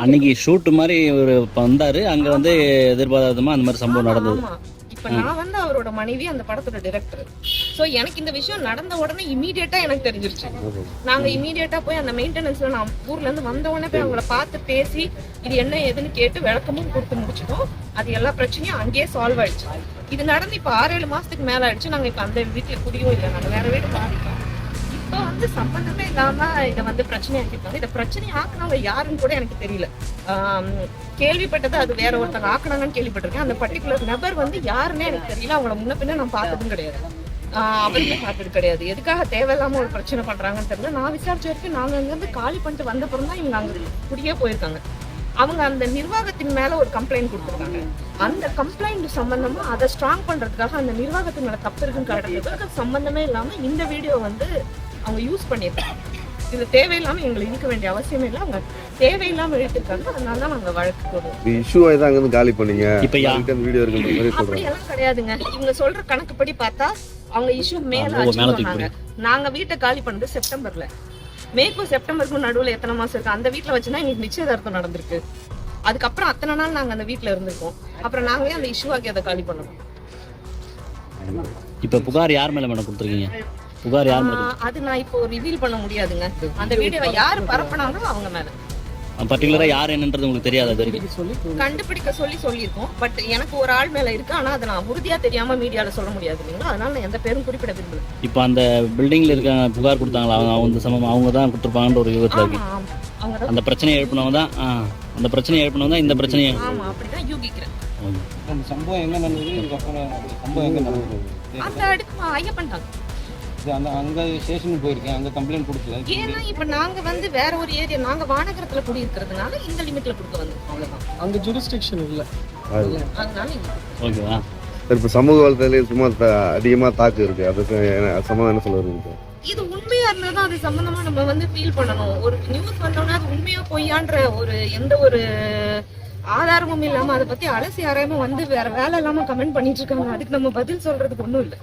அன்னைக்கு ஷூட் மாதிரி ஒரு வந்தாரு, அங்க வந்து எதிர்பாராதமா அந்த மாதிரி சம்பவம் நடந்தது. இப்ப நான் வந்து அவரோட மனைவி, அந்த படத்தோட டைரக்டர். சோ எனக்கு இந்த விஷயம் நடந்த உடனே இமீடியட்டா எனக்கு தெரிஞ்சிருச்சு. நாங்க இமீடியட்டா போய் அந்த மெயின்டெனன்ஸ்ல நான் ஊர்ல இருந்து வந்த உடனே போய் அவங்கள பார்த்து பேசி இது என்ன ஏதுன்னு கேட்டு விளக்கமும் கொடுத்து முடிச்சிட்டோம். அது எல்லா பிரச்சனையும் அங்கேயே சால்வ் ஆயிடுச்சு. இது நடந்து இப்ப 6-7 மாசத்துக்கு மேல ஆயிடுச்சு. நாங்க இப்ப அந்த வீட்டுல குடியும் இல்லை, நாங்க வேற வீடு மாறிட்டோம். இப்ப வந்து சம்பந்தமே இல்லாம இதை வந்து பிரச்சனை ஆக்கிட்டாங்க. இதை பிரச்சனை ஆக்குனவங்க யாருன்னு கூட எனக்கு தெரியல. கேள்விப்பட்டது அது வேற ஒருத்தங்க ஆக்குனாங்கன்னு கேள்விப்பட்டிருக்கேன். அந்த பர்டிகுலர் நபர் வந்து யாருன்னே எனக்கு தெரியல. அவங்கள முன்ன பின்ன நான் பார்த்ததும் கிடையாது, அவருமே பார்த்தது கிடையாது. எதுக்காக தேவையில்லாம ஒரு பிரச்சனை பண்றாங்கன்னு தெரியல. நான் விசாரிச்ச வரைக்கும் நாங்க அங்க இருந்து காலி பண்ணிட்டு வந்தப்புறம் தான் இவங்க அங்க குடியே போயிருக்காங்க. அவங்க அந்த நிர்வாகத்தின் மேல ஒரு கம்ப்ளைண்ட் கொடுத்துருக்காங்க. அந்த கம்ப்ளைண்ட் சம்பந்தமா அதை ஸ்ட்ராங் பண்றதுக்காக அந்த நிர்வாகத்தின் மேல தப்பு இருக்குன்னு காட்டுறதுக்கு சம்பந்தமே இல்லாம இந்த வீடியோ வந்து அவங்க யூஸ் பண்ணியிருக்காங்க. இது தேவையில்லாம எங்களுக்கு இருக்க வேண்டிய அவசியமே இல்லை. அவங்க தேவையில்லாம இழுத்துருக்காங்க. அதனால தான் நாங்க வழக்கு போடுவோம். இஷ்யூ ஆயிதான் அங்க இருந்து காலி பண்ணீங்க. இப்ப வீடியோ இருக்கு மாதிரி சொல்றாங்க. அப்படி எல்லாம் கிடையாதுங்க. இவங்க சொல்ற கணக்குப்படி பார்த்தா அவங்க இஷ்யூ மேல ஆச்சுனாங்க. நாங்க வீட்டை காலி பண்ணது செப்டம்பர்ல. மேக்கும் செப்டம்பருக்கும் நடுவுல எத்தனை மாசம் இருக்கு? அந்த வீட்டுல வச்சுதான் எங்களுக்கு நிச்சயதார்த்தம் நடந்திருக்கு. அதுக்கப்புறம் அத்தனை நாள் நாங்க அந்த வீட்டுல இருந்திருக்கோம். அப்புறம் நாங்களே அந்த இஷ்யூ ஆக்கி அதை காலி பண்ணணும். இப்ப புகார் யார் மேல மேடம் கொடுத்துருக்கீங்க? புகார் யார் மேல? அது நான் இப்போ ரிவீல் பண்ண முடியாதுங்க. அந்த வீடியோவை யாரு பரப்புனாங்களோ அவங்க மேல. பர்டிகுலரா யார் என்னன்றது உங்களுக்கு தெரியாது? அது வரைக்கும் கண்டுபிடிக்க சொல்லியிருக்கோம். பட் எனக்கு ஒரு ஆள் மேல இருக்கு. ஆனா அதை நான் உறுதியா தெரியாம மீடியால சொல்ல முடியாது இல்லைங்களா? அதனால நான் எந்த பேரும் குறிப்பிட விரும்பல. இப்போ அந்த பில்டிங்ல இருக்க புகார் கொடுத்தாங்களா, அவங்க சமம் அவங்க தான் கொடுத்துருப்பாங்கன்ற ஒரு விவரத்துல இருக்கு. அந்த பிரச்சனையை எழுப்பினவங்க தான் அந்த பிரச்சனையை எழுப்பினவங்க தான் இந்த பிரச்சனையை. ஆமா, அப்படிதான் யூகிக்கிறேன். அந்த சம்பவம் எங்க நடந்தது? இதுக்கப்புறம் சம்பவம் எங்க நடந்தது? அந்த அடுத்து ஐயப்பன் தான். அங்க ஸ்டேஷனுக்கு போயிருக்கேன், அங்க கம்ப்ளைண்ட் கொடுக்கல. ஏன்னா இப்ப நாங்க வந்து வேற ஒரு ஏரியா, நாங்க வானகரத்துல குடி இருக்கிறதுனால இந்த லிமிட்ல கொடுக்க வந்தோம், அவ்வளவுதான். அங்க ஜூரிஸ்டிக்ஷன் இல்ல, அதனால ஓகேவா? இப்ப சமூக வலைதளத்துல சும்மா அதிகமா தாக்கு இருக்கு. அதுக்கு சம்பந்தம் என்ன சொல்ல வருது? இது உண்மையா இருந்தாதான் அது சம்பந்தமா நம்ம வந்து ஃபீல் பண்ணணும். ஒரு நியூஸ் வந்தோம்னா அது உண்மையா பொய்யான்ற ஒரு எந்த ஒரு ஆதாரமும் இல்லாம அதை பத்தி அலசி ஆராயமா வந்து வேற வேலை இல்லாம கமெண்ட் பண்ணிட்டு இருக்காங்க. அதுக்கு நம்ம பதில் சொல்றதுக்கு ஒண்ணும் இல்லை.